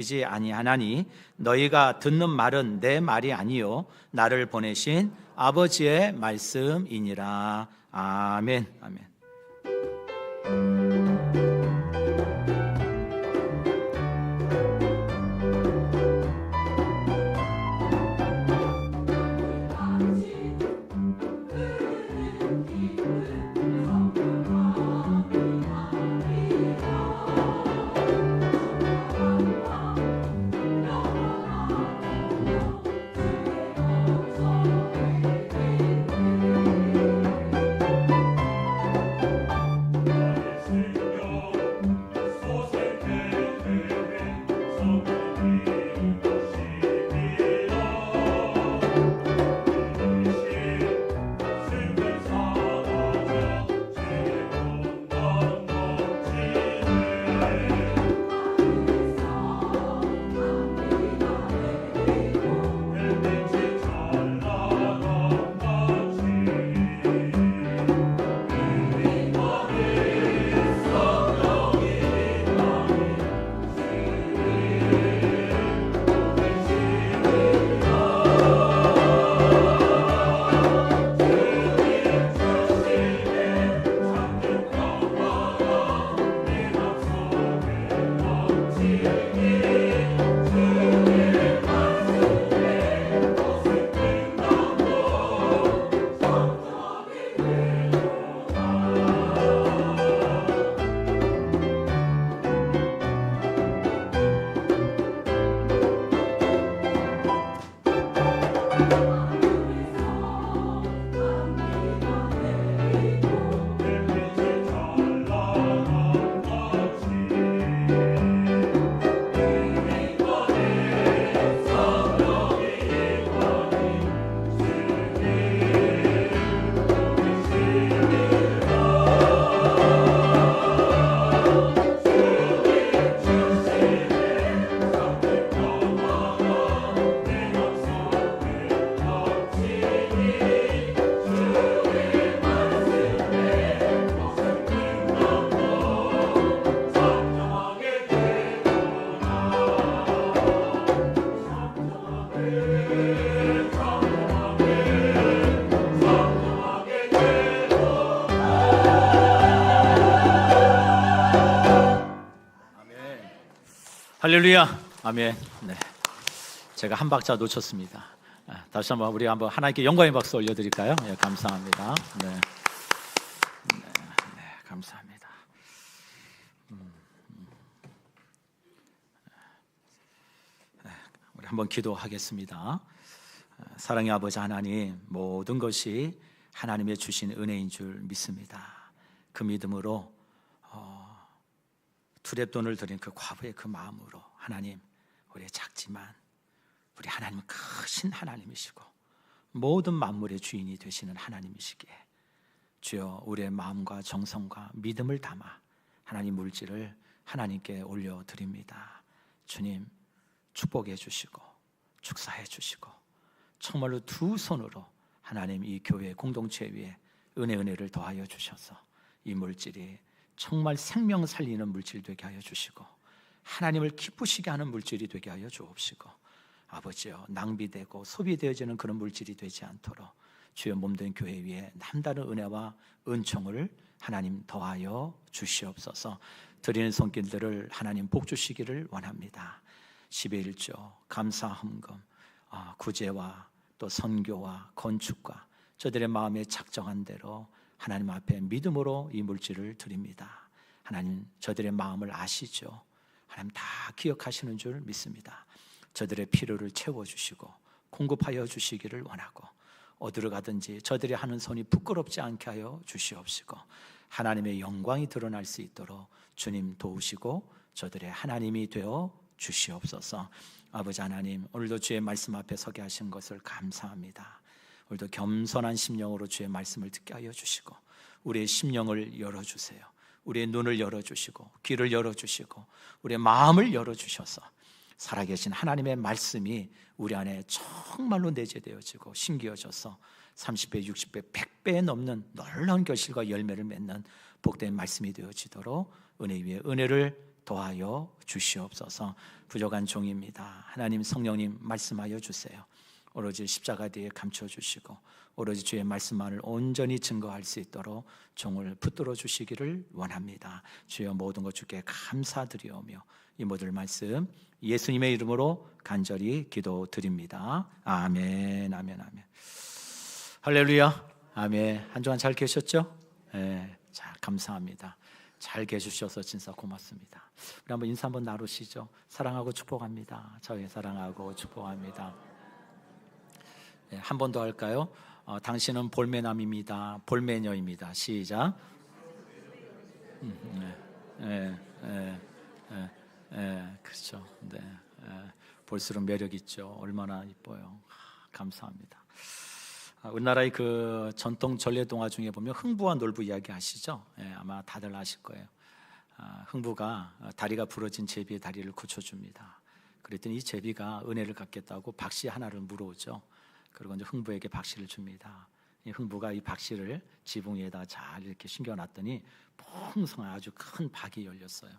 이지 아니하나니 너희가 듣는 말은 내 말이 아니요 나를 보내신 아버지의 말씀이니라. 아멘. 아멘. 할렐루야. 아멘. 네. 제가 한 박자 놓쳤습니다. 다시 한번 우리 한번 하나님께 영광의 박수 올려드릴까요? 네, 감사합니다. 네. 네, 감사합니다. 우리 한번 기도하겠습니다. 사랑의 아버지 하나님, 모든 것이 하나님의 주신 은혜인 줄 믿습니다. 그 믿음으로 두렙돈을 드린 그 과부의 그 마음으로 하나님, 우리 작지만 우리 하나님은 크신 하나님이시고 모든 만물의 주인이 되시는 하나님이시기에 주여 우리의 마음과 정성과 믿음을 담아 하나님 물질을 하나님께 올려드립니다. 주님 축복해 주시고 축사해 주시고 정말로 두 손으로 하나님 이 교회 공동체 위에 은혜를 더하여 주셔서 이 물질이 정말 생명 살리는 물질 되게 하여 주시고 하나님을 기쁘시게 하는 물질이 되게 하여 주옵시고 아버지여 낭비되고 소비되어지는 그런 물질이 되지 않도록 주여 몸된 교회 위에 남다른 은혜와 은총을 하나님 더하여 주시옵소서. 드리는 손길들을 하나님 복 주시기를 원합니다. 10의 1조 감사 헌금 구제와 또 선교와 건축과 저들의 마음에 작정한 대로 하나님 앞에 믿음으로 이 물질을 드립니다. 하나님 저들의 마음을 아시죠? 하나님 다 기억하시는 줄 믿습니다. 저들의 필요를 채워주시고 공급하여 주시기를 원하고 어디로 가든지 저들이 하는 손이 부끄럽지 않게 하여 주시옵시고 하나님의 영광이 드러날 수 있도록 주님 도우시고 저들의 하나님이 되어 주시옵소서. 아버지 하나님, 오늘도 주의 말씀 앞에 서게 하신 것을 감사합니다. 오늘도 겸손한 심령으로 주의 말씀을 듣게 하여 주시고 우리의 심령을 열어주세요. 우리의 눈을 열어주시고 귀를 열어주시고 우리의 마음을 열어주셔서 살아계신 하나님의 말씀이 우리 안에 정말로 내재되어지고 심기어져서 30배, 60배, 100배에 넘는 놀라운 결실과 열매를 맺는 복된 말씀이 되어지도록 은혜 위에 은혜를 도하여 주시옵소서. 부족한 종입니다. 하나님 성령님 말씀하여 주세요. 오로지 십자가 뒤에 감춰주시고 오로지 주의 말씀만을 온전히 증거할 수 있도록 종을 붙들어 주시기를 원합니다. 주여 모든 것 주께 감사드리오며 이 모든 말씀 예수님의 이름으로 간절히 기도드립니다. 아멘, 아멘, 아멘. 할렐루야, 아멘. 한 주간 잘 계셨죠? 네, 자, 감사합니다. 잘 계주셔서 진짜 고맙습니다. 우리 한번 인사 한번 나누시죠. 사랑하고 축복합니다. 저희 사랑하고 축복합니다. 네, 한 번 더 할까요? 당신은 볼매남입니다. 볼매녀입니다. 시작. 그렇죠. 네, 볼수록 매력 있죠. 얼마나 이뻐요. 감사합니다. 우리나라의 그 전통 전래 동화 중에 보면 흥부와 놀부 이야기 아시죠? 아마 다들 아실 거예요. 흥부가 다리가 부러진 제비의 다리를 고쳐줍니다. 그랬더니 이 제비가 은혜를 갚겠다고 박씨 하나를 물어오죠. 그리고 이제 흥부에게 박씨를 줍니다. 이 흥부가 이 박씨를 지붕 위에다 잘 이렇게 신겨놨더니 풍성한 아주 큰 박이 열렸어요.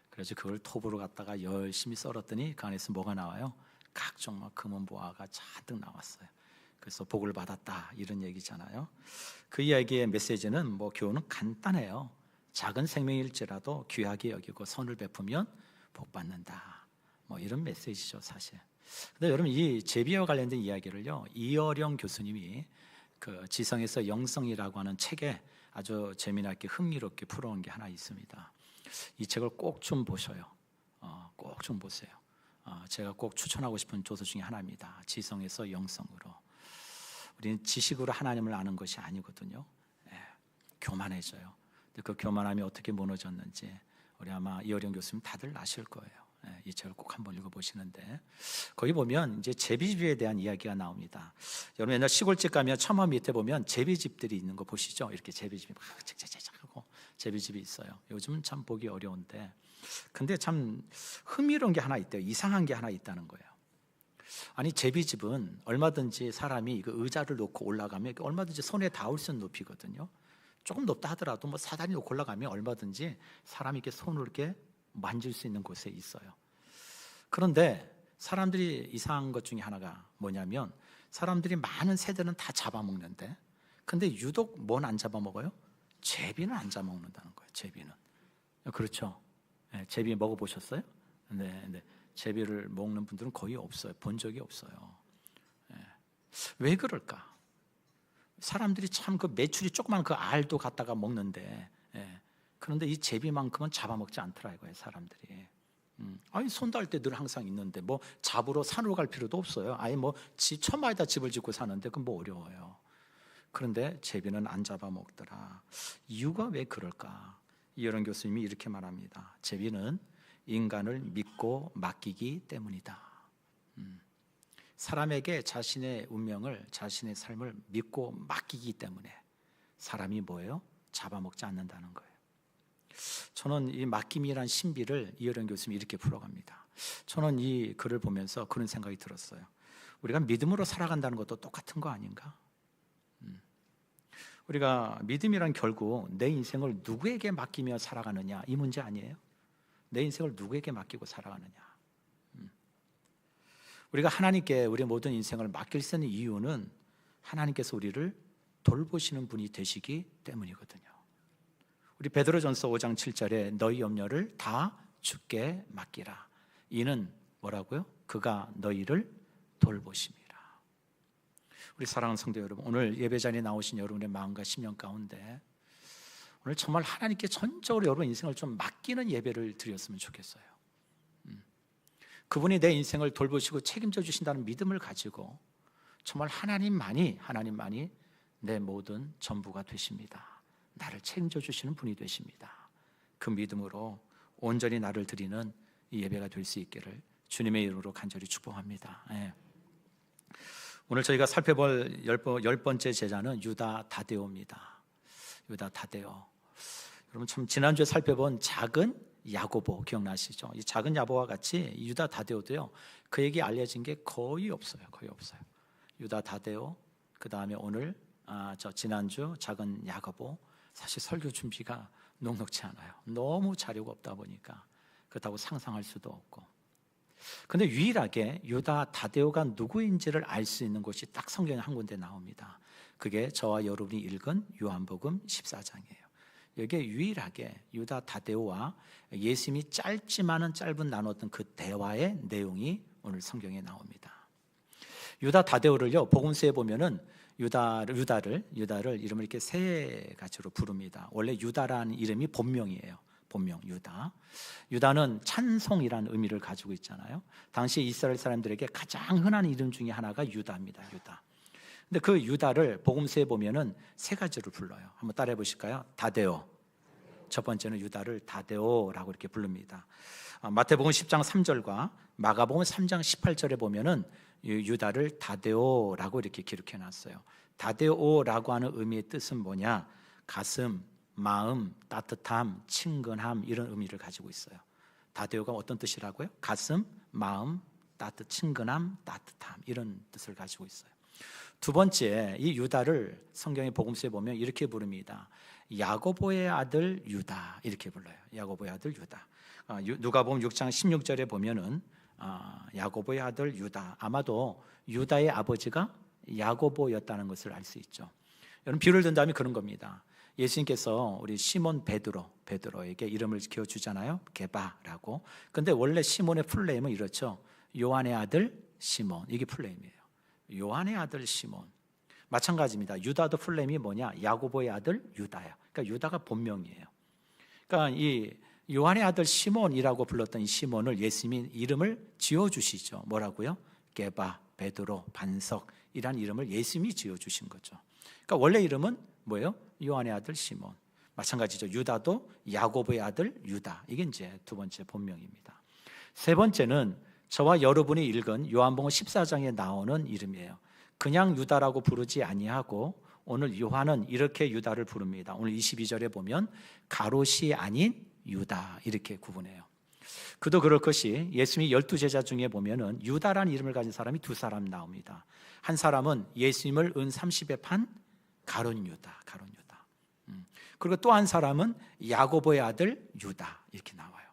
그래서 그걸 톱으로 갖다가 열심히 썰었더니 그 안에서 뭐가 나와요? 각종 막 금은 보화가 잔뜩 나왔어요. 그래서 복을 받았다 이런 얘기잖아요. 그 이야기의 메시지는 뭐 교훈은 간단해요. 작은 생명일지라도 귀하게 여기고 선을 베푸면 복 받는다. 뭐 이런 메시지죠 사실. 근데 여러분 이 제비와 관련된 이야기를요 이어령 교수님이 그 지성에서 영성이라고 하는 책에 아주 재미나게 흥미롭게 풀어온 게 하나 있습니다. 이 책을 꼭 좀 보셔요. 꼭 좀 보세요. 제가 꼭 추천하고 싶은 조서 중에 하나입니다. 지성에서 영성으로. 우리는 지식으로 하나님을 아는 것이 아니거든요. 교만해져요. 그 교만함이 어떻게 무너졌는지 우리 아마 이어령 교수님 다들 아실 거예요. 이 책을 꼭 한번 읽어보시는데 거기 보면 이제 제비집에 대한 이야기가 나옵니다. 여러분 옛날 시골집 가면 처마 밑에 보면 제비집들이 있는 거 보시죠? 이렇게 제비집이 막 책책책하고 제비집이 있어요. 요즘은 참 보기 어려운데 근데 참 흥미로운 게 하나 있대요. 이상한 게 하나 있다는 거예요. 아니 제비집은 얼마든지 사람이 그 의자를 놓고 올라가면 얼마든지 손에 닿을 수 있는 높이거든요. 조금 높다 하더라도 뭐 사다리 놓고 올라가면 얼마든지 사람이 이렇게 손으로 이렇게 만질 수 있는 곳에 있어요. 그런데 사람들이 이상한 것 중에 하나가 뭐냐면 사람들이 많은 새들은 다 잡아먹는데 근데 유독 뭔 안 잡아먹어요? 제비는 안 잡아먹는다는 거예요. 제비는. 그렇죠. 제비 먹어보셨어요? 네. 제비를 먹는 분들은 거의 없어요. 본 적이 없어요. 왜 그럴까? 사람들이 참 그 메추리 조그만 그 알도 갖다가 먹는데 그런데 이 제비만큼은 잡아먹지 않더라 이거예요 사람들이. 아니 손 닿을 때 늘 항상 있는데 뭐 잡으러 산으로 갈 필요도 없어요. 아예 뭐 처마에다 집을 짓고 사는데 그건 뭐 어려워요. 그런데 제비는 안 잡아먹더라. 이유가 왜 그럴까? 이어령 교수님이 이렇게 말합니다. 제비는 인간을 믿고 맡기기 때문이다. 사람에게 자신의 운명을 자신의 삶을 믿고 맡기기 때문에 사람이 뭐예요? 잡아먹지 않는다는 거예요. 저는 이 맡김이란 신비를 이어령 교수님이 이렇게 풀어갑니다. 저는 이 글을 보면서 그런 생각이 들었어요. 우리가 믿음으로 살아간다는 것도 똑같은 거 아닌가? 우리가 믿음이란 결국 내 인생을 누구에게 맡기며 살아가느냐 이 문제 아니에요? 내 인생을 누구에게 맡기고 살아가느냐. 우리가 하나님께 우리의 모든 인생을 맡길 수 있는 이유는 하나님께서 우리를 돌보시는 분이 되시기 때문이거든요. 우리 베드로전서 5장 7절에 너희 염려를 다 주께 맡기라. 이는 뭐라고요? 그가 너희를 돌보심이라. 우리 사랑하는 성도 여러분, 오늘 예배 자리에 나오신 여러분의 마음과 심령 가운데 오늘 정말 하나님께 전적으로 여러분 인생을 좀 맡기는 예배를 드렸으면 좋겠어요. 그분이 내 인생을 돌보시고 책임져 주신다는 믿음을 가지고 정말 하나님만이 내 모든 전부가 되십니다. 나를 책임져 주시는 분이 되십니다. 그 믿음으로 온전히 나를 드리는 이 예배가 될 수 있기를 주님의 이름으로 간절히 축복합니다. 오늘 저희가 살펴볼 열 번째 제자는 유다 다데오입니다. 유다 다데오. 여러분 참 지난주에 살펴본 작은 야고보 기억나시죠? 이 작은 야고보와 같이 유다 다데오도요. 그에게 알려진 게 거의 없어요. 유다 다데오. 그 다음에 오늘 지난주 작은 야고보. 사실 설교 준비가 녹록치 않아요. 너무 자료가 없다 보니까 그렇다고 상상할 수도 없고. 근데 유일하게 유다 다데오가 누구인지를 알 수 있는 곳이 딱 성경에 한 군데 나옵니다. 그게 저와 여러분이 읽은 요한복음 14장이에요. 여기에 유일하게 유다 다데오와 예수님이 짧지만은 짧은 나눴던 그 대화의 내용이 오늘 성경에 나옵니다. 유다 다데오를요, 복음서에 보면은 유다를 이름을 이렇게 세 가지로 부릅니다. 원래 유다라는 이름이 본명이에요. 본명 유다. 유다는 찬송이라는 의미를 가지고 있잖아요. 당시 이스라엘 사람들에게 가장 흔한 이름 중에 하나가 유다입니다. 유다. 근데 그 유다를 복음서에 보면은 세 가지로 불러요. 한번 따라해 보실까요? 다데오. 첫 번째는 유다를 다데오라고 이렇게 부릅니다. 마태복음 10장 3절과 마가복음 3장 18절에 보면은 유다를 다데오라고 이렇게 기록해 놨어요. 다데오라고 하는 의미의 뜻은 뭐냐? 가슴, 마음, 따뜻함, 친근함, 이런 의미를 가지고 있어요. 다데오가 어떤 뜻이라고요? 가슴, 마음, 친근함, 따뜻함, 이런 뜻을 가지고 있어요. 두 번째, 이 유다를 성경의 복음서에 보면 이렇게 부릅니다. 야고보의 아들 유다, 이렇게 불러요. 야고보의 아들 유다. 누가복음 6장 16절에 보면은 야고보의 아들 유다, 아마도 유다의 아버지가 야고보였다는 것을 알 수 있죠. 여러분, 비유를 든다면 그런 겁니다. 예수님께서 우리 시몬 베드로에게 이름을 지어주잖아요. 게바라고. 근데 원래 시몬의 풀네임은 이렇죠. 요한의 아들 시몬, 이게 풀네임이에요. 요한의 아들 시몬. 마찬가지입니다. 유다도 풀네임이 뭐냐? 야고보의 아들 유다야. 그러니까 유다가 본명이에요. 그러니까 이 요한의 아들 시몬이라고 불렀던 이 시몬을 예수님이 이름을 지어주시죠. 뭐라고요? 게바, 베드로, 반석이란 이름을 예수님이 지어주신 거죠. 그러니까 원래 이름은 뭐예요? 요한의 아들 시몬. 마찬가지죠. 유다도 야고보의 아들 유다. 이게 이제 두 번째 본명입니다. 세 번째는 저와 여러분이 읽은 요한복음 14장에 나오는 이름이에요. 그냥 유다라고 부르지 아니하고 오늘 요한은 이렇게 유다를 부릅니다. 오늘 22절에 보면 가롯이 아닌 유다, 이렇게 구분해요. 그도 그럴 것이 예수님이 12제자 중에 보면은 유다라는 이름을 가진 사람이 두 사람 나옵니다. 한 사람은 예수님을 은 30에 판 가롯 유다. 그리고 또 한 사람은 야고보의 아들 유다, 이렇게 나와요.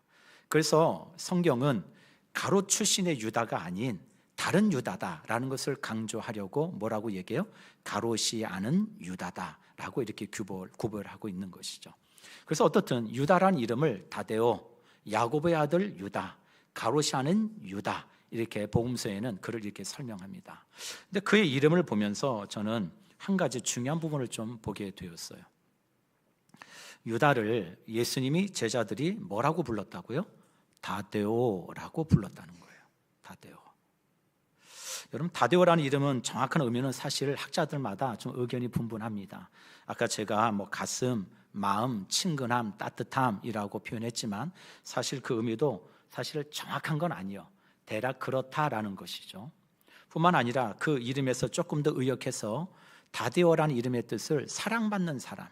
그래서 성경은 가롯 출신의 유다가 아닌 다른 유다다라는 것을 강조하려고 뭐라고 얘기해요? 가롯이 아는 유다다라고 이렇게 구별하고 있는 것이죠. 그래서 어떻든 유다라는 이름을 다데오, 야고보의 아들 유다, 가롯이 아는 유다, 이렇게 복음서에는 그를 이렇게 설명합니다. 근데 그의 이름을 보면서 저는 한 가지 중요한 부분을 좀 보게 되었어요. 유다를 예수님이 제자들이 뭐라고 불렀다고요? 다데오라고 불렀다는 거예요. 다데오. 여러분, 다데오라는 이름은 정확한 의미는 사실 학자들마다 좀 의견이 분분합니다. 아까 제가 가슴, 마음, 친근함, 따뜻함이라고 표현했지만 사실 그 의미도 사실 정확한 건 아니에요. 대략 그렇다라는 것이죠. 뿐만 아니라 그 이름에서 조금 더 의역해서 다데오라는 이름의 뜻을 사랑받는 사람,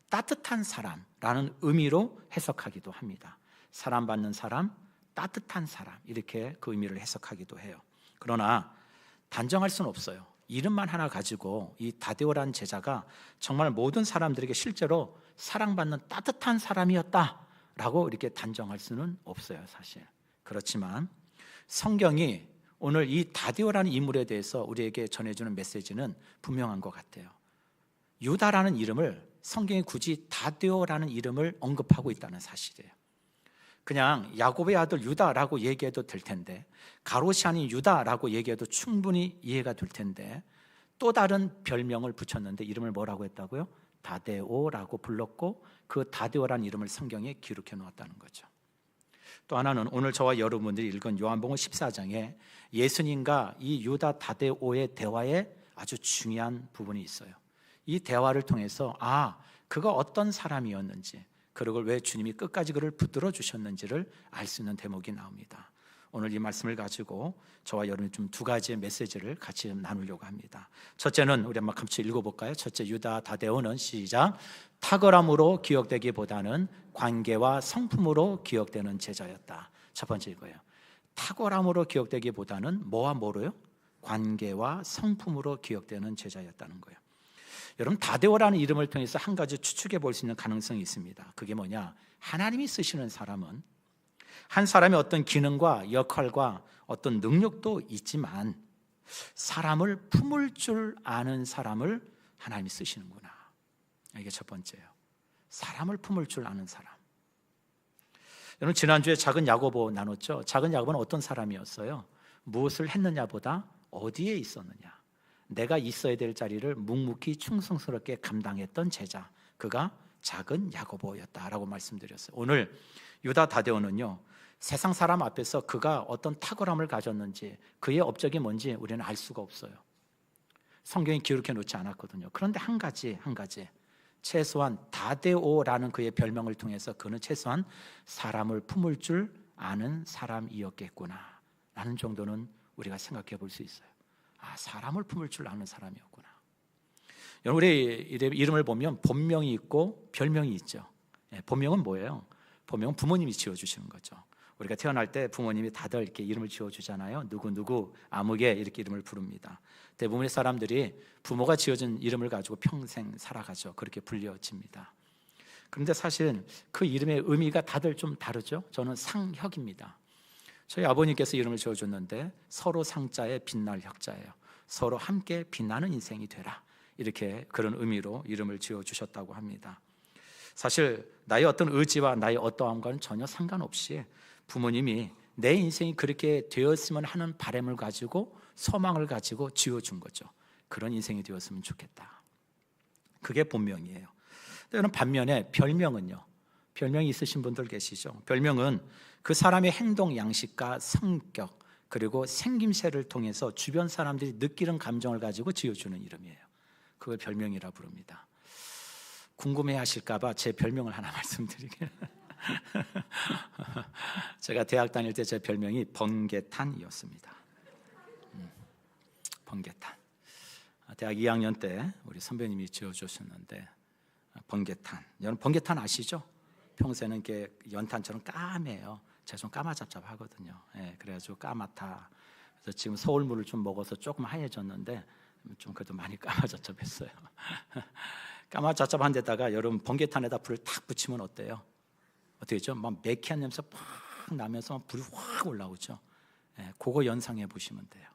따뜻한 사람라는 의미로 해석하기도 합니다. 사랑받는 사람, 따뜻한 사람, 이렇게 그 의미를 해석하기도 해요. 그러나 단정할 수는 없어요. 이름만 하나 가지고 이 다데오라는 제자가 정말 모든 사람들에게 실제로 사랑받는 따뜻한 사람이었다라고 이렇게 단정할 수는 없어요, 사실. 그렇지만 성경이 오늘 이 다데오라는 인물에 대해서 우리에게 전해주는 메시지는 분명한 것 같아요. 유다라는 이름을 성경이 굳이 다데오라는 이름을 언급하고 있다는 사실이에요. 그냥 야곱의 아들 유다라고 얘기해도 될 텐데, 가롯이 아닌 유다라고 얘기해도 충분히 이해가 될 텐데, 또 다른 별명을 붙였는데 이름을 뭐라고 했다고요? 다데오라고 불렀고, 그 다데오라는 이름을 성경에 기록해 놓았다는 거죠. 또 하나는 오늘 저와 여러분들이 읽은 요한복음 14장에 예수님과 이 유다 다데오의 대화에 아주 중요한 부분이 있어요. 이 대화를 통해서 그가 어떤 사람이었는지, 그걸 왜 주님이 끝까지 그를 붙들어 주셨는지를 알 수 있는 대목이 나옵니다. 오늘 이 말씀을 가지고 저와 여러분이 좀 두 가지의 메시지를 같이 나누려고 합니다. 첫째는 우리 한번 같이 읽어볼까요? 첫째, 유다 다데오는 시작, 탁월함으로 기억되기보다는 관계와 성품으로 기억되는 제자였다. 첫 번째 이거예요. 탁월함으로 기억되기보다는 뭐와 뭐로요? 관계와 성품으로 기억되는 제자였다는 거예요. 여러분, 다데오라는 이름을 통해서 한 가지 추측해 볼 수 있는 가능성이 있습니다. 그게 뭐냐? 하나님이 쓰시는 사람은 한 사람의 어떤 기능과 역할과 어떤 능력도 있지만 사람을 품을 줄 아는 사람을 하나님이 쓰시는구나. 이게 첫 번째예요. 사람을 품을 줄 아는 사람. 여러분, 지난주에 작은 야고보 나눴죠. 작은 야고보는 어떤 사람이었어요? 무엇을 했느냐보다 어디에 있었느냐. 내가 있어야 될 자리를 묵묵히 충성스럽게 감당했던 제자, 그가 작은 야고보였다라고 말씀드렸어요. 오늘 유다 다데오는요, 세상 사람 앞에서 그가 어떤 탁월함을 가졌는지, 그의 업적이 뭔지 우리는 알 수가 없어요. 성경에 기록해 놓지 않았거든요. 그런데 한 가지 최소한 다데오라는 그의 별명을 통해서 그는 최소한 사람을 품을 줄 아는 사람이었겠구나 라는 정도는 우리가 생각해 볼 수 있어요. 사람을 품을 줄 아는 사람이었구나. 여러분, 우리 이름을 보면 본명이 있고 별명이 있죠. 본명은 뭐예요? 본명은 부모님이 지어주시는 거죠. 우리가 태어날 때 부모님이 다들 이렇게 이름을 지어주잖아요. 누구 아무개 이렇게 이름을 부릅니다. 대부분의 사람들이 부모가 지어준 이름을 가지고 평생 살아가죠. 그렇게 불려집니다. 그런데 사실 그 이름의 의미가 다들 좀 다르죠. 저는 상혁입니다. 저희 아버님께서 이름을 지어줬는데 서로 상자에 빛날 혁자예요. 서로 함께 빛나는 인생이 되라, 이렇게 그런 의미로 이름을 지어주셨다고 합니다. 사실 나의 어떤 의지와 나의 어떠함과는 전혀 상관없이 부모님이 내 인생이 그렇게 되었으면 하는 바람을 가지고 소망을 가지고 지어준 거죠. 그런 인생이 되었으면 좋겠다. 그게 본명이에요. 여러분, 반면에 별명은요, 별명이 있으신 분들 계시죠? 별명은 그 사람의 행동 양식과 성격 그리고 생김새를 통해서 주변 사람들이 느끼는 감정을 가지고 지어주는 이름이에요. 그걸 별명이라 부릅니다. 궁금해하실까 봐 제 별명을 하나 말씀드리게. 제가 대학 다닐 때 제 별명이 번개탄이었습니다. 번개탄. 대학 2학년 때 우리 선배님이 지어주셨는데, 번개탄. 여러분, 번개탄 아시죠? 평소에는 이렇게 연탄처럼 까매요. 제가 좀 까마잡잡하거든요. 그래가지고 까맣다. 그래서 지금 서울물을 좀 먹어서 조금 하얘졌는데 좀 그래도 많이 까마잡잡했어요. 까마잡잡한 데다가 여러분, 번개탄에다 불을 탁 붙이면 어때요? 어떻게 죠? 막 매캐한 냄새 팍 나면서 불이 확 올라오죠. 그거 연상해 보시면 돼요.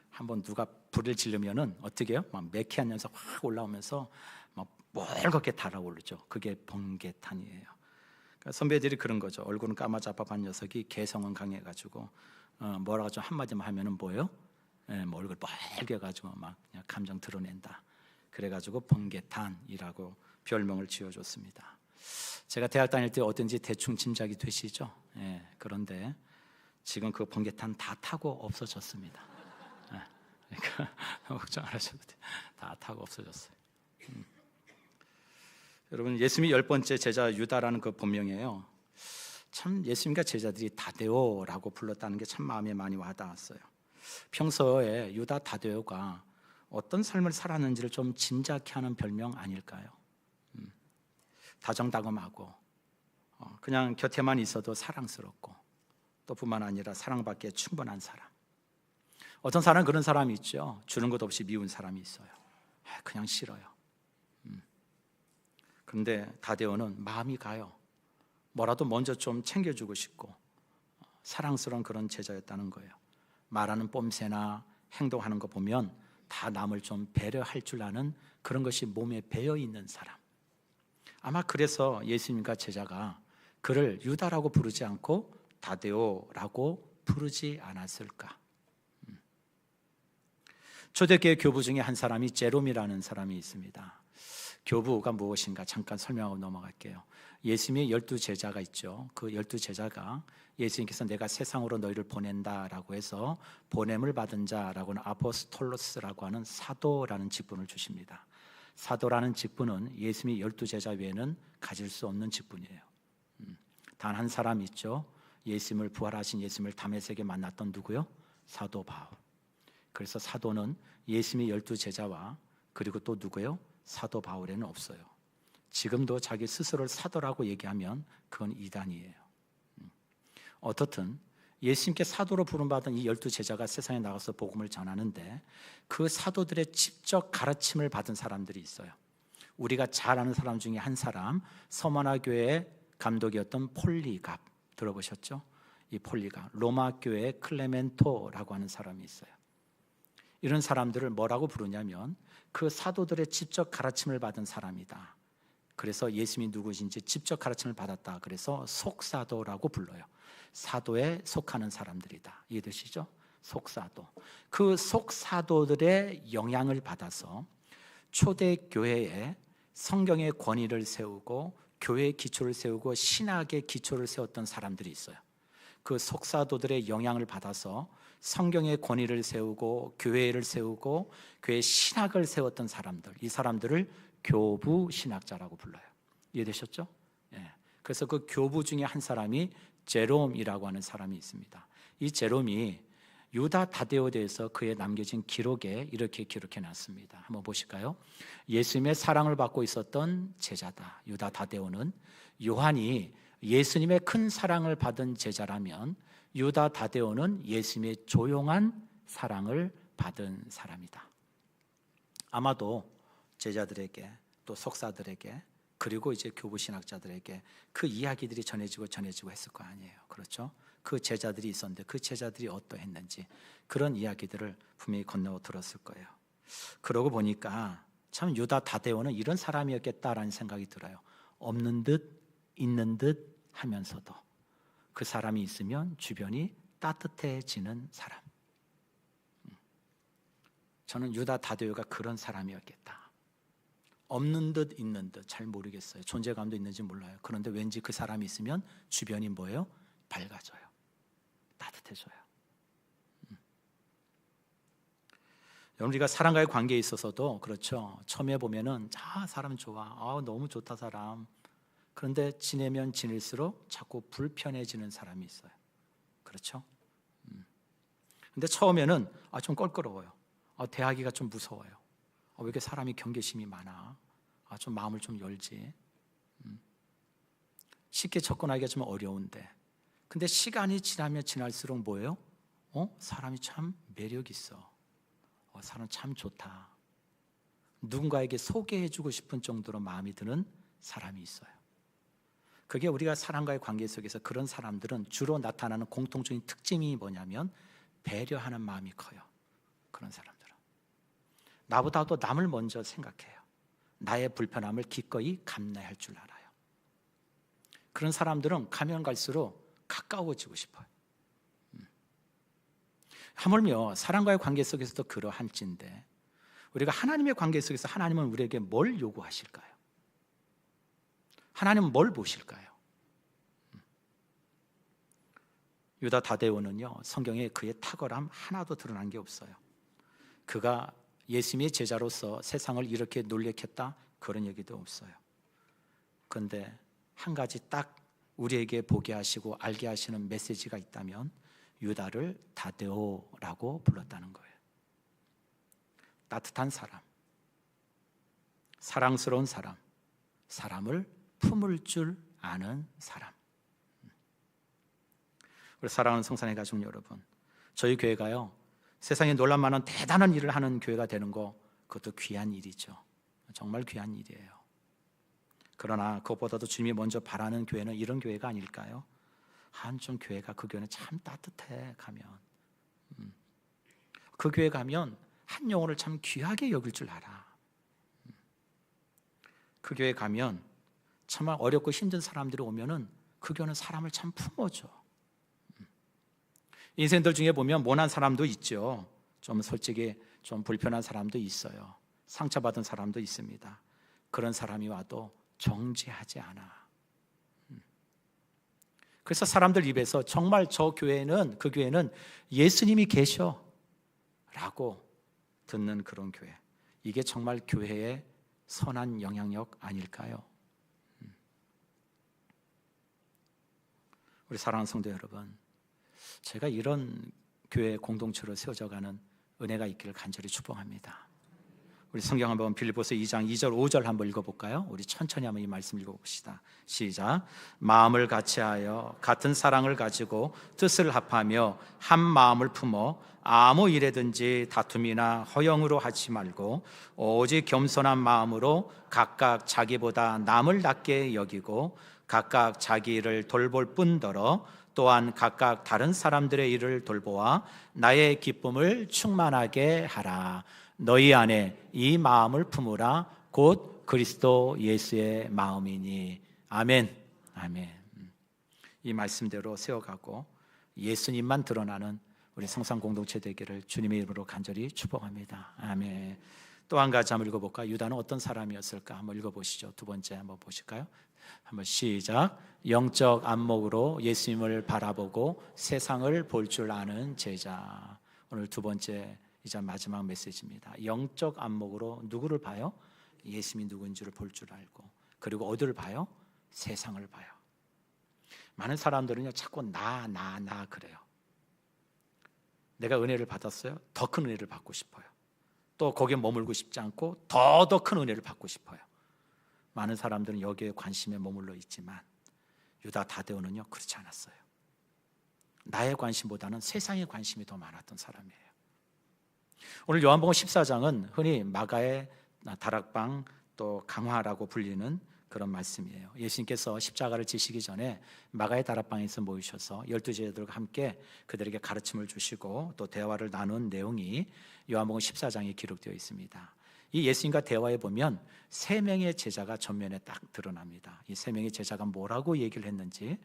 한번 누가 불을 지르면은 어떻게 해요? 막 매캐한 냄새 확 올라오면서 막 멀겋게 달아오르죠. 그게 번개탄이에요. 그러니까 선배들이 그런 거죠. 얼굴은 까마잡잡한 녀석이 개성은 강해가지고 뭐라고 좀 한마디만 하면은 뭐예요? 뭐 얼굴 빨개가지고 막 그냥 감정 드러낸다. 그래가지고 번개탄이라고 별명을 지어줬습니다. 제가 대학 다닐 때 어떤지 대충 짐작이 되시죠? 그런데 지금 그 번개탄 다 타고 없어졌습니다. 그러니까 걱정 안 하셔도 돼요. 다 타고 없어졌어요. 여러분, 예수님이 10번째 제자 유다라는 그 본명이에요. 참 예수님과 제자들이 다데오라고 불렀다는 게 참 마음에 많이 와닿았어요. 평소에 유다 다데오가 어떤 삶을 살았는지를 좀 짐작케 하는 별명 아닐까요? 다정다감하고 그냥 곁에만 있어도 사랑스럽고, 또 뿐만 아니라 사랑받기에 충분한 사람. 어떤 사람은 그런 사람이 있죠. 주는 것 없이 미운 사람이 있어요. 그냥 싫어요. 그런데 다데오는 마음이 가요. 뭐라도 먼저 좀 챙겨주고 싶고 사랑스러운 그런 제자였다는 거예요. 말하는 뽐새나 행동하는 거 보면 다 남을 좀 배려할 줄 아는 그런 것이 몸에 배어 있는 사람. 아마 그래서 예수님과 제자가 그를 유다라고 부르지 않고 다데오라고 부르지 않았을까. 초대교회 교부 중에 한 사람이 제롬이라는 사람이 있습니다. 교부가 무엇인가 잠깐 설명하고 넘어갈게요. 예수님의 12제자가 있죠. 그 12제자가 예수님께서 내가 세상으로 너희를 보낸다라고 해서 보냄을 받은 자라고는 아포스톨로스라고 하는 사도라는 직분을 주십니다. 사도라는 직분은 예수님의 12제자 외에는 가질 수 없는 직분이에요. 단 한 사람 있죠. 예수님을 부활하신 예수님을 다메섹에 만났던 누구요? 사도 바울. 그래서 사도는 예수님의 12제자와 그리고 또 누구요? 사도 바울에는 없어요. 지금도 자기 스스로를 사도라고 얘기하면 그건 이단이에요. 어떻든 예수님께 사도로 부름받은 이 12제자가 세상에 나가서 복음을 전하는데 그 사도들의 직접 가르침을 받은 사람들이 있어요. 우리가 잘 아는 사람 중에 한 사람, 서머나 교회의 감독이었던 폴리갑, 들어보셨죠? 이 폴리가 로마 교회의 클레멘토라고 하는 사람이 있어요. 이런 사람들을 뭐라고 부르냐면 그 사도들의 직접 가르침을 받은 사람이다. 그래서 예수님이 누구신지 직접 가르침을 받았다. 그래서 속사도라고 불러요. 사도에 속하는 사람들이다. 이해되시죠? 속사도. 그 속사도들의 영향을 받아서 초대교회에 성경의 권위를 세우고 교회의 기초를 세우고 신학의 기초를 세웠던 사람들이 있어요. 그 속사도들의 영향을 받아서 성경의 권위를 세우고 교회를 세우고 교회의 신학을 세웠던 사람들, 이 사람들을 교부 신학자라고 불러요. 이해되셨죠? 예. 그래서 그 교부 중에 한 사람이 제롬이라고 하는 사람이 있습니다. 이 제롬이 유다 다데오에 대해서 그의 남겨진 기록에 이렇게 기록해 놨습니다. 한번 보실까요? 예수님의 사랑을 받고 있었던 제자다. 유다 다데오는 요한이 예수님의 큰 사랑을 받은 제자라면 유다 다데오는 예수님의 조용한 사랑을 받은 사람이다. 아마도 제자들에게 또 속사들에게 그리고 이제 교부 신학자들에게 그 이야기들이 전해지고 했을 거 아니에요. 그렇죠? 그 제자들이 있었는데 그 제자들이 어떠했는지 그런 이야기들을 분명히 건너 들었을 거예요. 그러고 보니까 참 유다 다데오는 이런 사람이었겠다라는 생각이 들어요. 없는 듯 있는 듯 하면서도 그 사람이 있으면 주변이 따뜻해지는 사람. 저는 유다 다데오가 그런 사람이었겠다. 없는 듯 있는 듯 잘 모르겠어요. 존재감도 있는지 몰라요. 그런데 왠지 그 사람이 있으면 주변이 뭐예요? 밝아져요. 따뜻해져요. 우리가 사람과의 관계에 있어서도 그렇죠. 처음에 보면은 사람 좋아. 너무 좋다 사람. 그런데 지내면 지낼수록 자꾸 불편해지는 사람이 있어요. 그렇죠? 근데 처음에는 좀 껄끄러워요. 대하기가 좀 무서워요. 왜 이렇게 사람이 경계심이 많아? 좀 마음을 좀 열지. 쉽게 접근하기가 좀 어려운데. 근데 시간이 지나면 지날수록 뭐예요? 사람이 참 매력 있어. 사람 참 좋다. 누군가에게 소개해주고 싶은 정도로 마음이 드는 사람이 있어요. 그게 우리가 사람과의 관계 속에서 그런 사람들은 주로 나타나는 공통적인 특징이 뭐냐면 배려하는 마음이 커요. 그런 사람들은 나보다도 남을 먼저 생각해요. 나의 불편함을 기꺼이 감내할 줄 알아요. 그런 사람들은 가면 갈수록 가까워지고 싶어요. 하물며 사람과의 관계 속에서도 그러한지인데 우리가 하나님의 관계 속에서 하나님은 우리에게 뭘 요구하실까요? 하나님은 뭘 보실까요? 유다 다데오는요, 성경에 그의 탁월함 하나도 드러난 게 없어요. 그가 예수님의 제자로서 세상을 이렇게 놀래켰다 그런 얘기도 없어요. 그런데 한 가지 딱 우리에게 보게 하시고 알게 하시는 메시지가 있다면 유다를 다데오라고 불렀다는 거예요. 따뜻한 사람, 사랑스러운 사람, 사람을 품을 줄 아는 사람. 우리 사랑하는 성산의 가족 여러분, 저희 교회가요 세상에 놀랄 만한 대단한 일을 하는 교회가 되는 거 그것도 귀한 일이죠. 정말 귀한 일이에요. 그러나 그것보다도 주님이 먼저 바라는 교회는 이런 교회가 아닐까요? 한좀 교회가 그 교회는 참 따뜻해 가면 그 교회 가면 한 영혼을 참 귀하게 여길 줄 알아. 그 교회 가면 정말 어렵고 힘든 사람들이 오면은 그 교회는 사람을 참 품어줘. 인생들 중에 보면 모난 사람도 있죠. 좀 솔직히 좀 불편한 사람도 있어요. 상처받은 사람도 있습니다. 그런 사람이 와도 정죄하지 않아. 그래서 사람들 입에서 정말 그 교회는 예수님이 계셔 라고 듣는 그런 교회. 이게 정말 교회의 선한 영향력 아닐까요? 우리 사랑하는 성도 여러분, 제가 이런 교회 공동체로 세워져가는 은혜가 있기를 간절히 축복합니다. 우리 성경 한번 빌립보서 2장 2절 5절 한번 읽어볼까요? 우리 천천히 한번 이 말씀 읽어봅시다. 시작. 마음을 같이하여 같은 사랑을 가지고 뜻을 합하며 한 마음을 품어 아무 일에든지 다툼이나 허영으로 하지 말고 오직 겸손한 마음으로 각각 자기보다 남을 낮게 여기고 각각 자기 일을 돌볼 뿐더러 또한 각각 다른 사람들의 일을 돌보아 나의 기쁨을 충만하게 하라. 너희 안에 이 마음을 품으라. 곧 그리스도 예수의 마음이니. 아멘. 아멘. 이 말씀대로 세워가고 예수님만 드러나는 우리 성상 공동체 되기를 주님의 이름으로 간절히 축복합니다. 아멘. 또 한 가지 한번 읽어볼까? 유다는 어떤 사람이었을까? 한번 읽어보시죠. 두 번째 한번 보실까요? 한번 시작. 영적 안목으로 예수님을 바라보고 세상을 볼 줄 아는 제자. 오늘 두 번째 이제 마지막 메시지입니다. 영적 안목으로 누구를 봐요? 예수님이 누군지를 볼 줄 알고, 그리고 어디를 봐요? 세상을 봐요. 많은 사람들은요 자꾸 나 그래요. 내가 은혜를 받았어요. 더 큰 은혜를 받고 싶어요. 또 거기에 머물고 싶지 않고 더 큰 은혜를 받고 싶어요. 많은 사람들은 여기에 관심에 머물러 있지만 유다 다데오는요 그렇지 않았어요. 나의 관심보다는 세상의 관심이 더 많았던 사람이에요. 오늘 요한복음 14장은 흔히 마가의 다락방 또 강화라고 불리는 그런 말씀이에요. 예수님께서 십자가를 지시기 전에 마가의 다락방에서 모이셔서 12제자들과 함께 그들에게 가르침을 주시고 또 대화를 나눈 내용이 요한복음 14장에 기록되어 있습니다. 이 예수님과 대화에 보면 세 명의 제자가 전면에 딱 드러납니다. 이 세 명의 제자가 뭐라고 얘기를 했는지,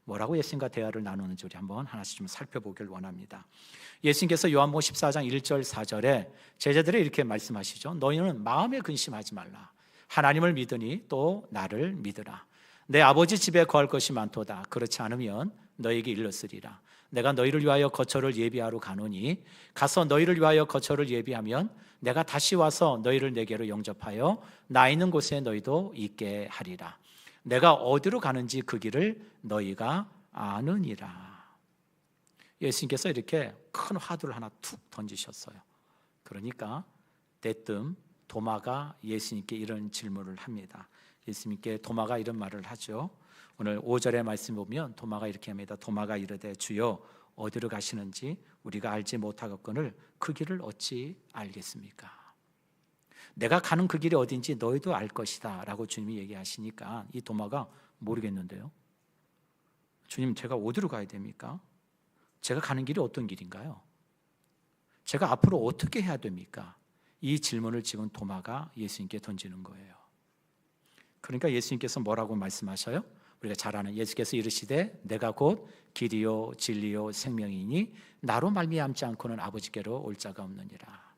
뭐라고 예수님과 대화를 나누는지 우리 한번 하나씩 좀 살펴보길 원합니다. 예수님께서 요한복음 14장 1절 4절에 제자들이 이렇게 말씀하시죠. 너희는 마음에 근심하지 말라. 하나님을 믿으니 또 나를 믿으라. 내 아버지 집에 거할 것이 많도다. 그렇지 않으면 너에게 일렀으리라. 내가 너희를 위하여 거처를 예비하러 가노니 가서 너희를 위하여 거처를 예비하면 내가 다시 와서 너희를 내게로 영접하여 나 있는 곳에 너희도 있게 하리라. 내가 어디로 가는지 그 길을 너희가 아느니라. 예수님께서 이렇게 큰 화두를 하나 툭 던지셨어요. 그러니까 대뜸 도마가 예수님께 이런 질문을 합니다. 예수님께 도마가 이런 말을 하죠. 오늘 5절의 말씀 보면 도마가 이렇게 합니다. 도마가 이르되 주여 어디로 가시는지 우리가 알지 못하겠거늘 그 길을 어찌 알겠습니까? 내가 가는 그 길이 어딘지 너희도 알 것이다 라고 주님이 얘기하시니까 이 도마가 모르겠는데요. 주님, 제가 어디로 가야 됩니까? 제가 가는 길이 어떤 길인가요? 제가 앞으로 어떻게 해야 됩니까? 이 질문을 지금 도마가 예수님께 던지는 거예요. 그러니까 예수님께서 뭐라고 말씀하셔요? 우리가 잘 아는 예수께서 이르시되 내가 곧 길이요 진리요 생명이니 나로 말미암지 않고는 아버지께로 올 자가 없느니라.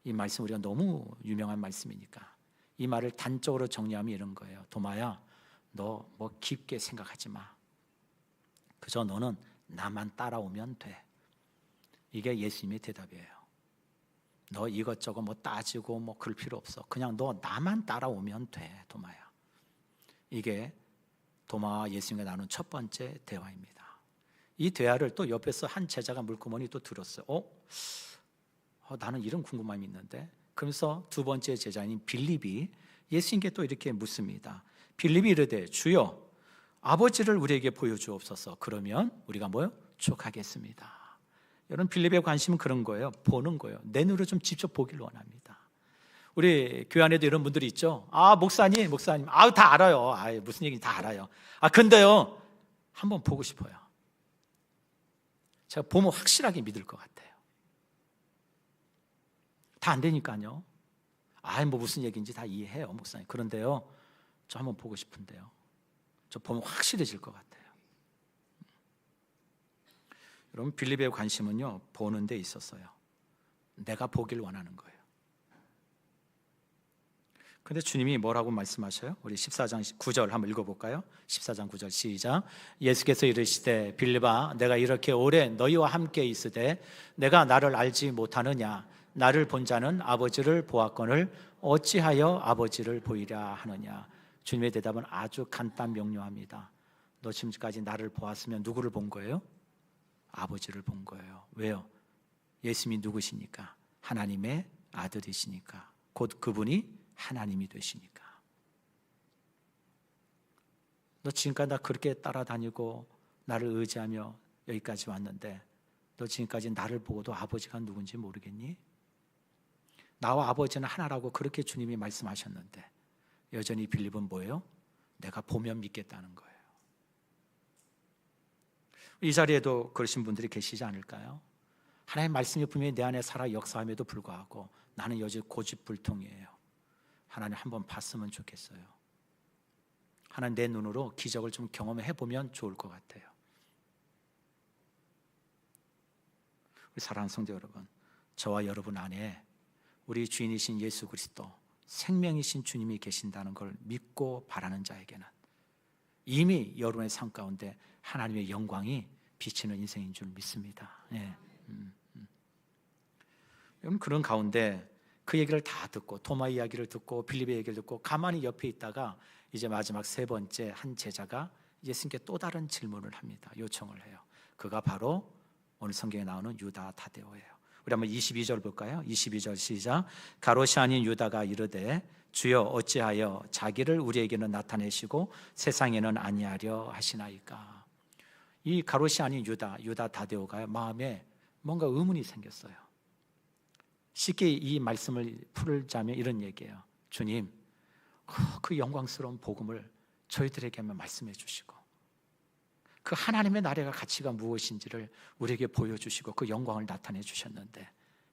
이 말씀 우리가 너무 유명한 말씀이니까 이 말을 단적으로 정리하면 이런 거예요. 도마야, 너 뭐 깊게 생각하지 마. 그저 너는 나만 따라오면 돼. 이게 예수님의 대답이에요. 너 이것저것 뭐 따지고 뭐 그럴 필요 없어. 그냥 너 나만 따라오면 돼, 도마야. 이게 도마와 예수님과 나눈 첫 번째 대화입니다. 이 대화를 또 옆에서 한 제자가 물고머니 또 들었어요. 나는 이런 궁금함이 있는데. 그러면서 두 번째 제자인 빌립이 예수님께 또 이렇게 묻습니다. 빌립이 이르되 주여 아버지를 우리에게 보여주옵소서. 그러면 우리가 뭐요? 족하겠습니다. 여러분, 빌립의 관심은 그런 거예요. 보는 거예요. 내 눈으로 좀 직접 보길 원합니다. 우리 교회 안에도 이런 분들이 있죠. 목사님, 다 알아요. 무슨 얘기인지 다 알아요. 근데요, 한번 보고 싶어요. 제가 보면 확실하게 믿을 것 같아요. 다 안 되니까요. 뭐 무슨 얘기인지 다 이해해요, 목사님. 그런데요, 저 한번 보고 싶은데요. 저 보면 확실해질 것 같아요. 여러분, 빌립의 관심은요, 보는 데 있었어요. 내가 보길 원하는 거예요. 그런데 주님이 뭐라고 말씀하셔요? 우리 14장 9절 한번 읽어볼까요? 14장 9절 시작. 예수께서 이르시되 빌립아 내가 이렇게 오래 너희와 함께 있으되 내가 나를 알지 못하느냐? 나를 본 자는 아버지를 보았거늘 어찌하여 아버지를 보이랴 하느냐? 주님의 대답은 아주 간단 명료합니다. 너 지금까지 나를 보았으면 누구를 본 거예요? 아버지를 본 거예요. 왜요? 예수님이 누구시니까? 하나님의 아들이시니까. 곧 그분이 하나님이 되시니까. 너 지금까지 나 그렇게 따라다니고 나를 의지하며 여기까지 왔는데 너 지금까지 나를 보고도 아버지가 누군지 모르겠니? 나와 아버지는 하나라고 그렇게 주님이 말씀하셨는데 여전히 빌립은 뭐예요? 내가 보면 믿겠다는 거예요. 이 자리에도 그러신 분들이 계시지 않을까요? 하나님의 말씀이 분명히 내 안에 살아 역사함에도 불구하고 나는 여전히 고집불통이에요. 하나님 한번 봤으면 좋겠어요. 하나님 내 눈으로 기적을 좀 경험해 보면 좋을 것 같아요. 우리 사랑하는 성도 여러분, 저와 여러분 안에 우리 주인이신 예수 그리스도, 생명이신 주님이 계신다는 걸 믿고 바라는 자에게는 이미 여러분의 삶 가운데 하나님의 영광이 비치는 인생인 줄 믿습니다. 예. 여러분, 그런 가운데 그 얘기를 다 듣고 토마 이야기를 듣고 빌립의 얘기를 듣고 가만히 옆에 있다가 이제 마지막 세 번째 한 제자가 예수님께 또 다른 질문을 합니다. 요청을 해요. 그가 바로 오늘 성경에 나오는 유다 다데오예요. 우리 한번 22절 볼까요? 22절 시작. 가롯이 아닌 유다가 이르되 주여 어찌하여 자기를 우리에게는 나타내시고 세상에는 아니하려 하시나이까. 이 가롯이 아닌 유다 다데오가 마음에 뭔가 의문이 생겼어요. 쉽게 이 말씀을 풀자면 이런 얘기예요. 주님, 그 영광스러운 복음을 저희들에게만 말씀해 주시고 그 하나님의 나라가 가치가 무엇인지를 우리에게 보여주시고 그 영광을 나타내 주셨는데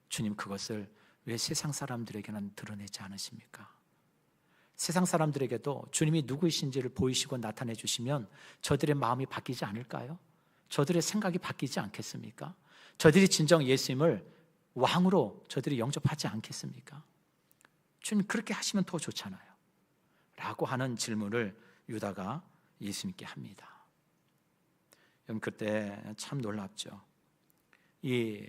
주님, 그것을 왜 세상 사람들에게는 드러내지 않으십니까? 세상 사람들에게도 주님이 누구이신지를 보이시고 나타내 주시면 저들의 마음이 바뀌지 않을까요? 저들의 생각이 바뀌지 않겠습니까? 저들이 진정 예수님을 왕으로 저들이 영접하지 않겠습니까? 주님, 그렇게 하시면 더 좋잖아요 라고 하는 질문을 유다가 예수님께 합니다. 여러분, 그때 참 놀랍죠. 이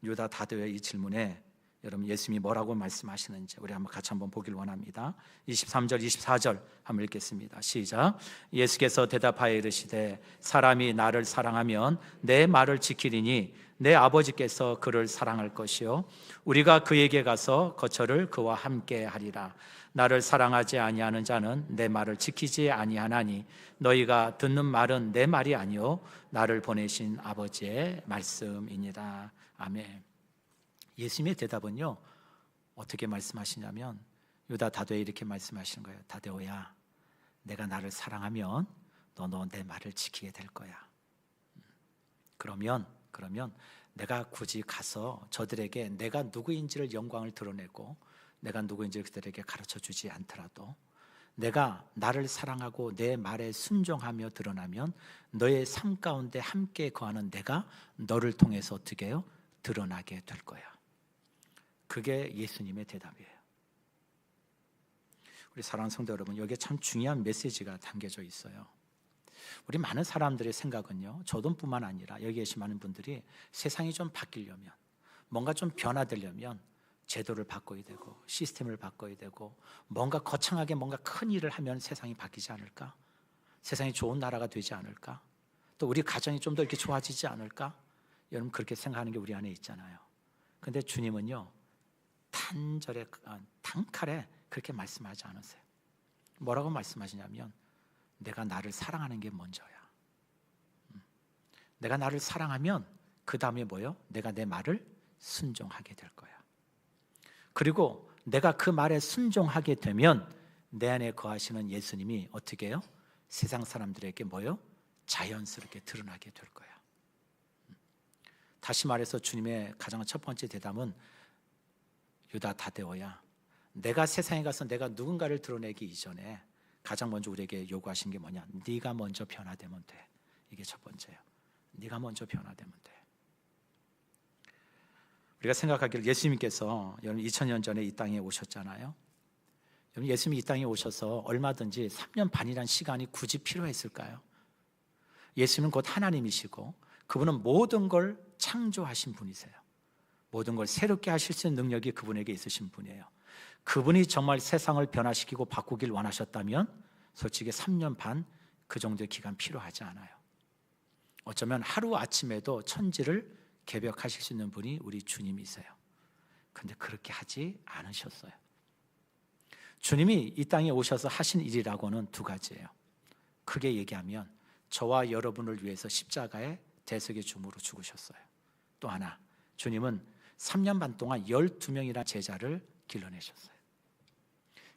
유다 다데오의 이 질문에 여러분 예수님이 뭐라고 말씀하시는지 우리 한번 같이 한번 보길 원합니다. 23절 24절 한번 읽겠습니다. 시작. 예수께서 대답하여 이르시되 사람이 나를 사랑하면 내 말을 지키리니 내 아버지께서 그를 사랑할 것이요 우리가 그에게 가서 거처를 그와 함께 하리라. 나를 사랑하지 아니하는 자는 내 말을 지키지 아니하나니 너희가 듣는 말은 내 말이 아니요 나를 보내신 아버지의 말씀이니라. 아멘. 예수님의 대답은요 어떻게 말씀하시냐면 유다 다데오에 이렇게 말씀하시는 거예요. 다데오야, 내가 나를 사랑하면 너 내 말을 지키게 될 거야. 그러면 내가 굳이 가서 저들에게 내가 누구인지를 영광을 드러내고 내가 누구인지를 그들에게 가르쳐 주지 않더라도 내가 나를 사랑하고 내 말에 순종하며 드러나면 너의 삶 가운데 함께 거하는 내가 너를 통해서 어떻게 해요? 드러나게 될 거야. 그게 예수님의 대답이에요. 우리 사랑하는 성도 여러분, 여기에 참 중요한 메시지가 담겨져 있어요. 우리 많은 사람들의 생각은요, 저뿐만 아니라 여기 계신 많은 분들이 세상이 좀 바뀌려면, 뭔가 좀 변화되려면 제도를 바꿔야 되고 시스템을 바꿔야 되고 뭔가 거창하게 뭔가 큰 일을 하면 세상이 바뀌지 않을까? 세상이 좋은 나라가 되지 않을까? 또 우리 가정이 좀 더 이렇게 좋아지지 않을까? 여러분, 그렇게 생각하는 게 우리 안에 있잖아요. 근데 주님은요 단칼에 그렇게 말씀하지 않으세요. 뭐라고 말씀하시냐면 내가 나를 사랑하는 게 먼저야. 내가 나를 사랑하면 그 다음에 뭐예요? 내가 내 말을 순종하게 될 거야. 그리고 내가 그 말에 순종하게 되면 내 안에 거하시는 예수님이 어떻게 해요? 세상 사람들에게 뭐예요? 자연스럽게 드러나게 될 거야. 다시 말해서 주님의 가장 첫 번째 대답은 유다 다데오야, 내가 세상에 가서 내가 누군가를 드러내기 이전에 가장 먼저 우리에게 요구하신 게 뭐냐? 네가 먼저 변화되면 돼. 이게 첫 번째예요. 네가 먼저 변화되면 돼. 우리가 생각하기를 예수님께서 여러분 2000년 전에 이 땅에 오셨잖아요. 여러분, 예수님이 이 땅에 오셔서 얼마든지 3년 반이라는 시간이 굳이 필요했을까요? 예수님은 곧 하나님이시고 그분은 모든 걸 창조하신 분이세요. 모든 걸 새롭게 하실 수 있는 능력이 그분에게 있으신 분이에요. 그분이 정말 세상을 변화시키고 바꾸길 원하셨다면 솔직히 3년 반 그 정도의 기간 필요하지 않아요. 어쩌면 하루아침에도 천지를 개벽하실 수 있는 분이 우리 주님이세요. 그런데 그렇게 하지 않으셨어요. 주님이 이 땅에 오셔서 하신 일이라고는 두 가지예요. 크게 얘기하면 저와 여러분을 위해서 십자가에 대속의 죽음으로 죽으셨어요. 또 하나, 주님은 3년 반 동안 12명이나 제자를 길러내셨어요.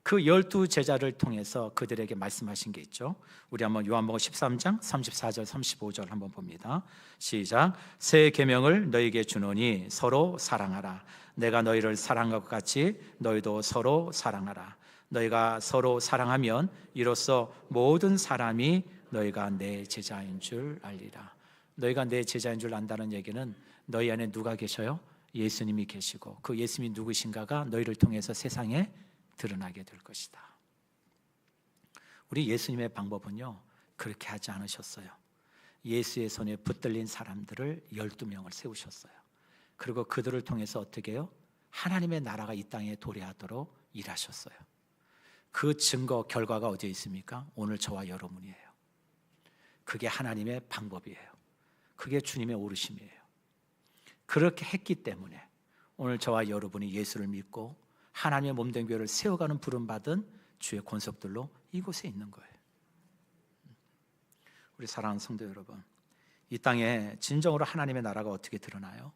그 12제자를 통해서 그들에게 말씀하신 게 있죠. 우리 한번 요한복음 13장 34절 35절 한번 봅니다. 시작. 새 계명을 너희에게 주노니 서로 사랑하라. 내가 너희를 사랑한 것 같이 너희도 서로 사랑하라. 너희가 서로 사랑하면 이로써 모든 사람이 너희가 내 제자인 줄 알리라. 너희가 내 제자인 줄 안다는 얘기는 너희 안에 누가 계셔요? 예수님이 계시고 그 예수님이 누구신가가 너희를 통해서 세상에 드러나게 될 것이다. 우리 예수님의 방법은요, 그렇게 하지 않으셨어요. 예수의 손에 붙들린 사람들을 12명을 세우셨어요. 그리고 그들을 통해서 어떻게 해요? 하나님의 나라가 이 땅에 도래하도록 일하셨어요. 그 증거, 결과가 어디에 있습니까? 오늘 저와 여러분이에요. 그게 하나님의 방법이에요. 그게 주님의 오르심이에요. 그렇게 했기 때문에 오늘 저와 여러분이 예수를 믿고 하나님의 몸된 교회를 세워가는 부름받은 주의 권속들로 이곳에 있는 거예요. 우리 사랑하는 성도 여러분, 이 땅에 진정으로 하나님의 나라가 어떻게 드러나요?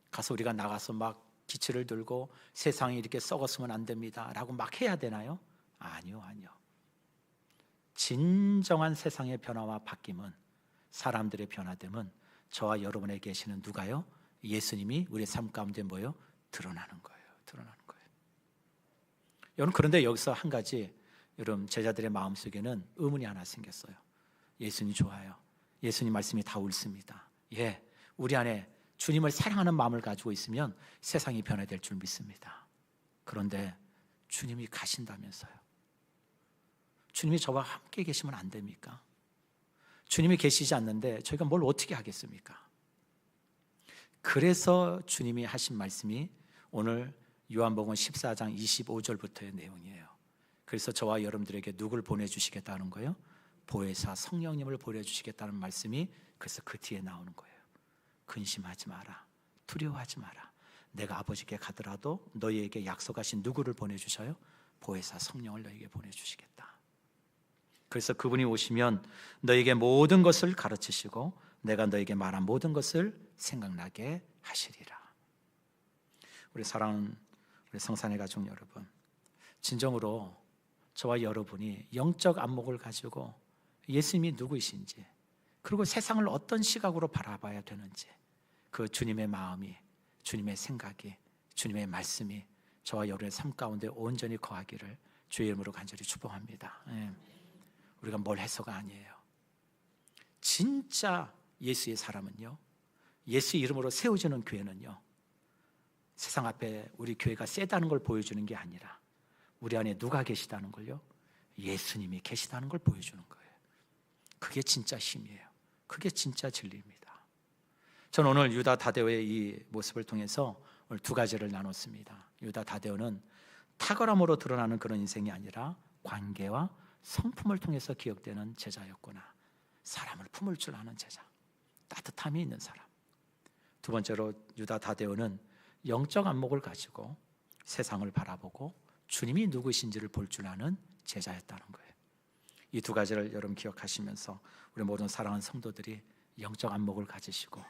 가서 우리가 나가서 막 기치를 들고 세상이 이렇게 썩었으면 안 됩니다 라고 막 해야 되나요? 아니요. 진정한 세상의 변화와 바뀜은, 사람들의 변화됨은 저와 여러분에 계시는 누가요? 예수님이 우리의 삶 가운데 뭐요? 드러나는 거예요. 여러분, 그런데 여기서 한 가지, 여러분 제자들의 마음속에는 의문이 하나 생겼어요. 예수님 좋아요. 예수님 말씀이 다 옳습니다. 예, 우리 안에 주님을 사랑하는 마음을 가지고 있으면 세상이 변화될 줄 믿습니다. 그런데 주님이 가신다면서요. 주님이 저와 함께 계시면 안 됩니까? 주님이 계시지 않는데 저희가 뭘 어떻게 하겠습니까? 그래서 주님이 하신 말씀이 오늘 요한복음 14장 25절부터의 내용이에요. 그래서 저와 여러분들에게 누굴 보내주시겠다는 거예요? 보혜사 성령님을 보내주시겠다는 말씀이 그래서 그 뒤에 나오는 거예요. 근심하지 마라, 두려워하지 마라. 내가 아버지께 가더라도 너희에게 약속하신 누구를 보내주셔요? 보혜사 성령을 너희에게 보내주시겠다. 그래서 그분이 오시면 너희에게 모든 것을 가르치시고 내가 너희에게 말한 모든 것을 생각나게 하시리라. 우리 사랑하는 우리 성산의 가족 여러분, 진정으로 저와 여러분이 영적 안목을 가지고 예수님이 누구이신지, 그리고 세상을 어떤 시각으로 바라봐야 되는지, 그 주님의 마음이, 주님의 생각이, 주님의 말씀이 저와 여러분의 삶 가운데 온전히 거하기를 주의 이름으로 간절히 축복합니다. 우리가 뭘 해서가 아니에요. 진짜 예수의 사람은요, 예수 이름으로 세워지는 교회는요, 세상 앞에 우리 교회가 세다는 걸 보여주는 게 아니라 우리 안에 누가 계시다는 걸요, 예수님이 계시다는 걸 보여주는 거예요. 그게 진짜 힘이에요. 그게 진짜 진리입니다. 저는 오늘 유다 다데오의 이 모습을 통해서 오늘 두 가지를 나눴습니다. 유다 다데오는 탁월함으로 드러나는 그런 인생이 아니라 관계와 성품을 통해서 기억되는 제자였구나. 사람을 품을 줄 아는 제자, 따뜻함이 있는 사람. 두 번째로 유다 다데오는 영적 안목을 가지고 세상을 바라보고 주님이 누구신지를 볼 줄 아는 제자였다는 거예요. 이 두 가지를 여러분 기억하시면서 우리 모든 사랑하는 성도들이 영적 안목을 가지시고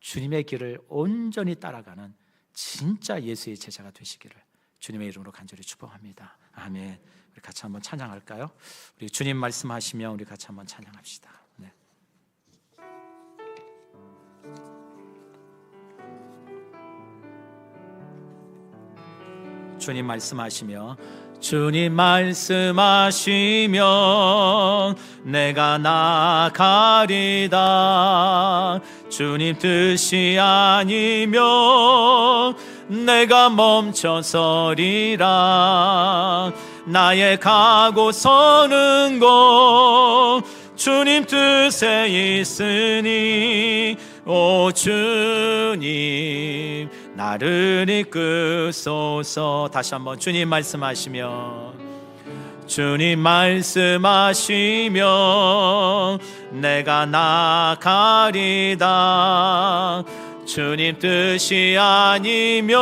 주님의 길을 온전히 따라가는 진짜 예수의 제자가 되시기를 주님의 이름으로 간절히 축복합니다. 아멘. 우리 같이 한번 찬양할까요? 우리 주님 말씀하시면 우리 같이 한번 찬양합시다. 네. 주님 말씀하시며, 주님 말씀하시면 내가 나가리다. 주님 뜻이 아니면 내가 멈춰서리라. 나의 가고 서는 곳 주님 뜻에 있으니 오 주님 나를 이끄소서. 다시 한번 주님 말씀하시며, 주님 말씀하시면 내가 나가리다. 주님 뜻이 아니면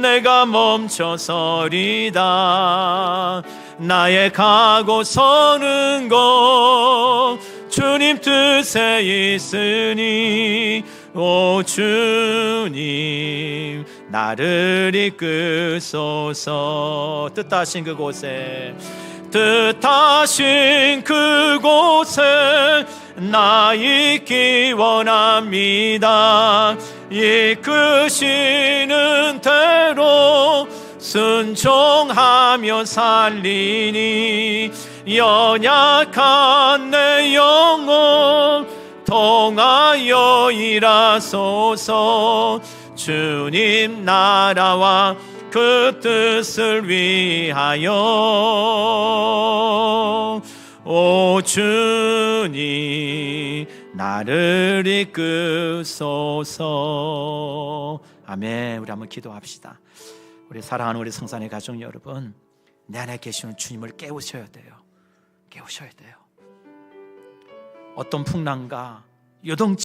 내가 멈춰서리다. 나의 가고 서는 곳 주님 뜻에 있으니 오 주님 나를 이끄소서. 뜻하신 그곳에 나 있기 원합니다. 이끄시는 대로 순종하며 살리니 연약한 내 영혼 통하여 일하소서. 주님 나라와 그 뜻을 위하여 오 주님 나를 이끄소서. 아멘. 우리 한번 기도합시다. 우리 사랑하는 우리 성산의 가족 여러분, 내 안에 계시는 주님을 깨우셔야 돼요. 깨우셔야 돼요. 어떤 풍랑과 요동치